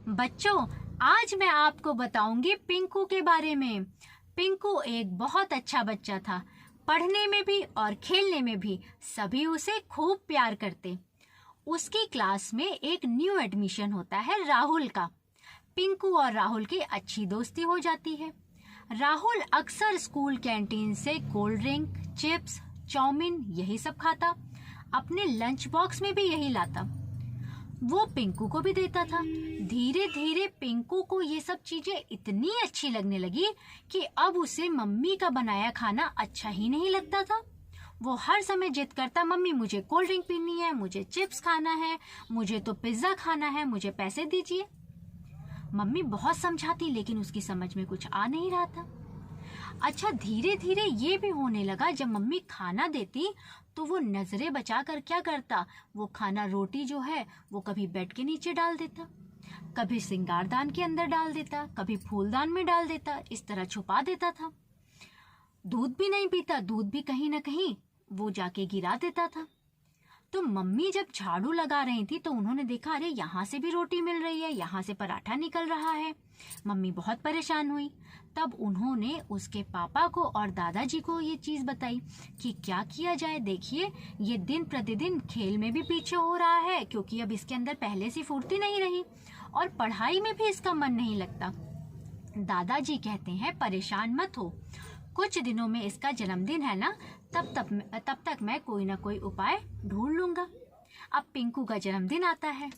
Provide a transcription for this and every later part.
बच्चों, आज मैं आपको बताऊंगी पिंकू के बारे में। पिंकू एक बहुत अच्छा बच्चा था। पढ़ने में भी और खेलने में भी सभी उसे खूब प्यार करते। उसकी क्लास में एक न्यू एडमिशन होता है राहुल का। पिंकू और राहुल की अच्छी दोस्ती हो जाती है। राहुल अक्सर स्कूल कैंटीन से कोल्ड ड्रिंक, चिप्स, चाउमीन यही सब खाता। अपने लंच बॉक्स में भी यही लाता। वो पिंकू को भी देता था। धीरे धीरे पिंकू को ये सब चीजें इतनी अच्छी लगने लगी कि अब उसे मम्मी का बनाया खाना अच्छा ही नहीं लगता था। वो हर समय जिद करता, मम्मी मुझे कोल्ड ड्रिंक पीनी है, मुझे चिप्स खाना है, मुझे तो पिज्जा खाना है, मुझे पैसे दीजिए। मम्मी बहुत समझाती लेकिन उसकी समझ में कुछ आ नहीं रहा था। अच्छा, धीरे धीरे ये भी होने लगा, जब मम्मी खाना देती तो वो नजरें बचाकर क्या करता, वो खाना रोटी जो है वो कभी बेड के नीचे डाल देता, कभी सिंगारदान के अंदर डाल देता, कभी फूलदान में डाल देता, इस तरह छुपा देता था। दूध भी नहीं पीता, दूध भी कहीं ना कहीं वो जाके गिरा देता था। तो मम्मी जब झाड़ू लगा रही थी तो उन्होंने देखा, अरे यहाँ से भी रोटी मिल रही है, यहाँ से पराठा निकल रहा है। मम्मी बहुत परेशान हुई। तब उन्होंने उसके पापा को और दादाजी को ये चीज बताई कि क्या किया जाए। देखिए, ये दिन प्रतिदिन खेल में भी पीछे हो रहा है क्योंकि अब इसके अंदर पहले सी फुर्ती नहीं रही और पढ़ाई में भी इसका मन नहीं लगता। दादाजी कहते हैं, परेशान मत हो, कुछ दिनों में इसका जन्मदिन है ना, तब तक मैं कोई ना कोई उपाय ढूंढ लूंगा। अब पिंकू का जन्मदिन आता है,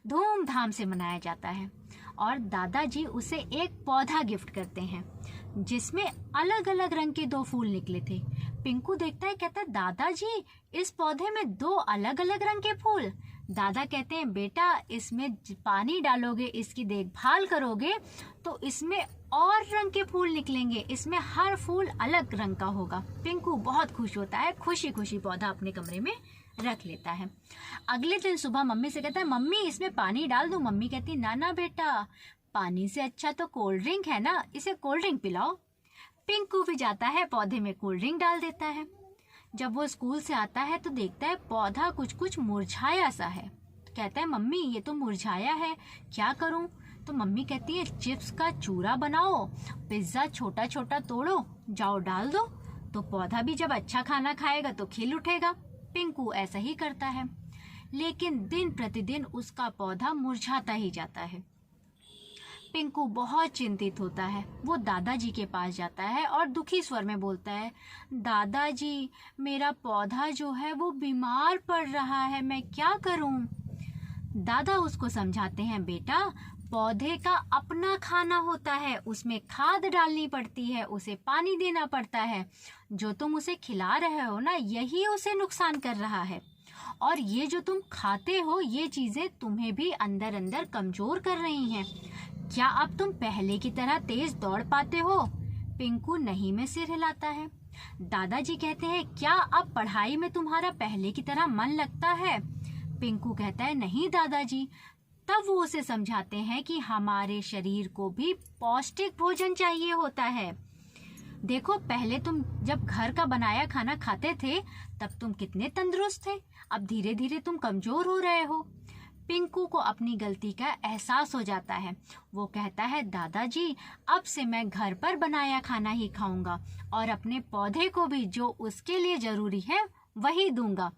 धूमधाम से मनाया जाता है और दादाजी उसे एक पौधा गिफ्ट करते हैं जिसमें अलग अलग रंग के 2 फूल निकले थे। पिंकू देखता है, कहता है, दादाजी इस पौधे में 2 अलग अलग रंग के फूल। दादा कहते हैं, बेटा इसमें पानी डालोगे, इसकी देखभाल करोगे तो इसमें और रंग के फूल निकलेंगे, इसमें हर फूल अलग रंग का होगा। पिंकू बहुत खुश होता है, खुशी खुशी पौधा अपने कमरे में रख लेता है। अगले दिन सुबह मम्मी से कहता है, मम्मी इसमें पानी डाल दूं? मम्मी कहती, ना ना बेटा, पानी से अच्छा तो कोल्ड ड्रिंक है ना, इसे कोल्ड ड्रिंक पिलाओ। पिंकू भी जाता है, पौधे में कोल्ड ड्रिंक डाल देता है। जब वो स्कूल से आता है तो देखता है पौधा कुछ कुछ मुरझाया सा है। तो कहता है, मम्मी ये तो मुरझाया है, क्या करूं? तो मम्मी कहती है, चिप्स का चूरा बनाओ, पिज्जा छोटा छोटा तोड़ो, जाओ डाल दो, तो पौधा भी जब अच्छा खाना खाएगा तो खिल उठेगा। पिंकू ऐसा ही करता है, लेकिन दिन प्रतिदिन उसका पौधा मुरझाता ही जाता है। पिंकू बहुत चिंतित होता है। वो दादाजी के पास जाता है और दुखी स्वर में बोलता है, दादाजी मेरा पौधा जो है वो बीमार पड़ रहा है, मैं क्या करूं? दादा उसको समझाते हैं, बेटा पौधे का अपना खाना होता है, उसमें खाद डालनी पड़ती है, उसे पानी देना पड़ता है। जो तुम उसे खिला रहे हो ना, यही उसे नुकसान कर रहा है और ये जो तुम खाते हो ये चीजें तुम्हें भी अंदर अंदर कमजोर कर रही हैं। क्या अब तुम पहले की तरह तेज दौड़ पाते हो? पिंकू नहीं में सिर हिलाता है। दादाजी कहते हैं, क्या अब पढ़ाई में तुम्हारा पहले की तरह मन लगता है? पिंकू कहता है, नहीं दादाजी। तब वो उसे समझाते हैं कि हमारे शरीर को भी पौष्टिक भोजन चाहिए होता है। देखो, पहले तुम जब घर का बनाया खाना खाते थे तब तुम कितने तंदुरुस्त थे, अब धीरे धीरे तुम कमजोर हो रहे हो। पिंकू को अपनी गलती का एहसास हो जाता है। वो कहता है, दादाजी अब से मैं घर पर बनाया खाना ही खाऊंगा और अपने पौधे को भी जो उसके लिए जरूरी है वही दूंगा।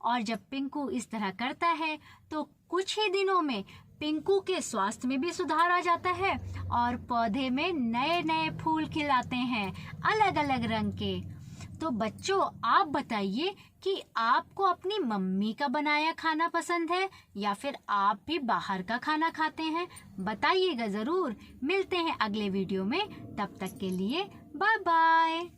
और जब पिंकू इस तरह करता है तो कुछ ही दिनों में पिंकू के स्वास्थ्य में भी सुधार आ जाता है और पौधे में नए नए फूल खिलाते हैं, अलग अलग रंग के। तो बच्चों, आप बताइए कि आपको अपनी मम्मी का बनाया खाना पसंद है या फिर आप भी बाहर का खाना खाते हैं? बताइएगा जरूर। मिलते हैं अगले वीडियो में, तब तक के लिए बाय बाय।